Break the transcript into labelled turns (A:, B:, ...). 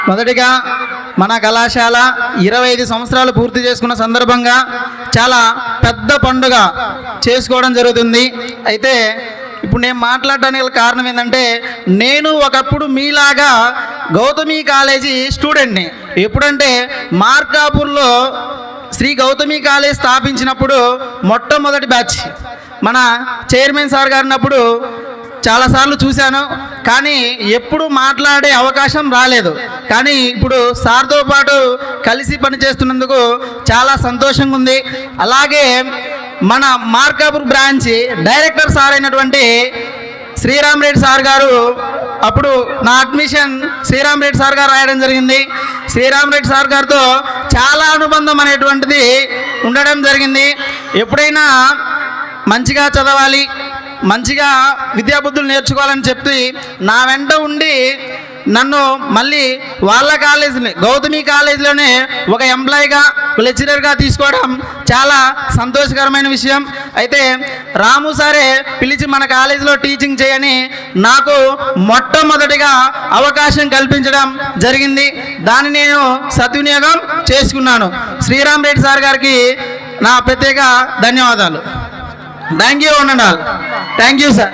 A: మొదటిగా మన కళాశాల 25 సంవత్సరాలు పూర్తి చేసుకున్న సందర్భంగా చాలా పెద్ద పండుగ చేసుకోవడం జరుగుతుంది. అయితే ఇప్పుడు నేను మాట్లాడడానికి కారణం ఏంటంటే, నేను ఒకప్పుడు మీలాగా గౌతమి కాలేజీ స్టూడెంట్ని. ఎప్పుడంటే మార్కాపూర్లో శ్రీ గౌతమి కాలేజ్ స్థాపించినప్పుడు మొట్టమొదటి బ్యాచ్ మన చైర్మన్ సార్ గారినప్పుడు చాలాసార్లు చూశాను, కానీ ఎప్పుడు మాట్లాడే అవకాశం రాలేదు. కానీ ఇప్పుడు సార్తో పాటు కలిసి పనిచేస్తున్నందుకు చాలా సంతోషంగా ఉంది. అలాగే మన మార్కాపూర్ బ్రాంచ్ డైరెక్టర్ సార్ అయినటువంటి శ్రీరామ్ రెడ్డి సార్ గారు, అప్పుడు నా అడ్మిషన్ శ్రీరామ్ రెడ్డి సార్ గారు రాయడం జరిగింది. శ్రీరామ్ రెడ్డి సార్ గారితో చాలా అనుబంధం అనేటువంటిది ఉండడం జరిగింది. ఎప్పుడైనా మంచిగా చదవాలి, మంచిగా విద్యాబుద్ధులు నేర్చుకోవాలని చెప్పి నా వెంట ఉండి నన్ను మళ్ళీ వాళ్ళ కాలేజీని గౌతమి కాలేజీలోనే ఒక ఎంప్లాయీగా లెక్చరర్గా తీసుకోవడం చాలా సంతోషకరమైన విషయం. అయితే రాము సారే పిలిచి మన కాలేజీలో టీచింగ్ చేయని నాకు మొట్టమొదటిగా అవకాశం కల్పించడం జరిగింది. దాన్ని నేను సద్వినియోగం చేసుకున్నాను. శ్రీరామ్ రెడ్డి సార్ గారికి నా ప్రత్యేక ధన్యవాదాలు. Thank you. Thank you sir.